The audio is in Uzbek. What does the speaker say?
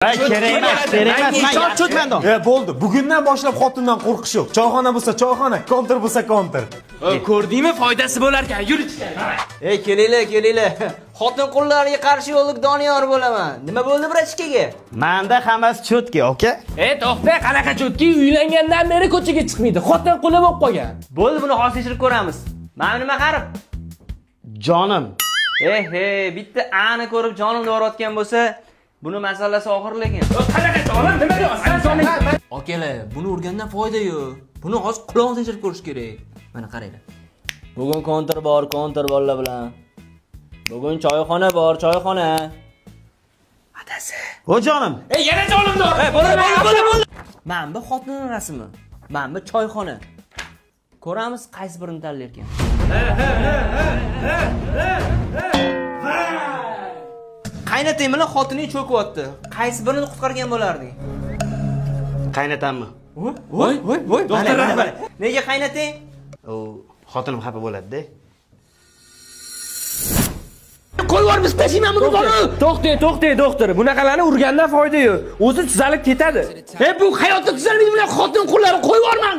Kerak emas. Cho'tmanda. Bo'ldi. Bugundan boshlab xotindan qo'rqish yo'q. Choyxona bo'lsa choyxona, konter bo'lsa konter. Ko'rdingmi, foydasi bo'lar ekan. Yur ichkari. Kelinglar. Xotin qullarga qarshi yo'llik Doniyor bo'laman. Nima bo'ldi brachkaga? Manda hammasi cho'tki, aka. To'xta, qanaqa cho'tki, uylangandan beri ko'chaga chiqmaydi. Xotin quli bo'lib qolgan. Bo'ldi, buni hozirchilib ko'ramiz. Mana nima qarib? Jonim. Bitta ani ko'rib jonimni yorayotgan bo'lsa, buni masalasi og'ir lekin. Qanaqa jonim, nima deyapsan? Akalar, buni urgandan foyda yo'q. Buni hozir qulog'ini tinchirib ko'rish kerak. Mana qaranglar. Bugun konter bolalar bilan. Bugun choyxona bor, choyxona. Adasi. O jonim. Yana jonimni ur. Bo'ldi. Mana bu xotinning rasmi. Mana bu choyxona. Ko'ramiz qaysi birini tanlar ekan. Qaynating bilan xotining cho'kyapti. Qaysi birini qutqargan bo'larding? Qaynatammi? Voy. Nega qaynating? O xotinim xafa bo'ladi-da. Qo'y bor, biz tashiyman buni bor. To'xtang, doktor. Bunaqalarni urgandan foyda yo'q. O'zi tuzalib ketadi. Bu hayotda tuzalmaydi, bular xotin qullari qo'y borman.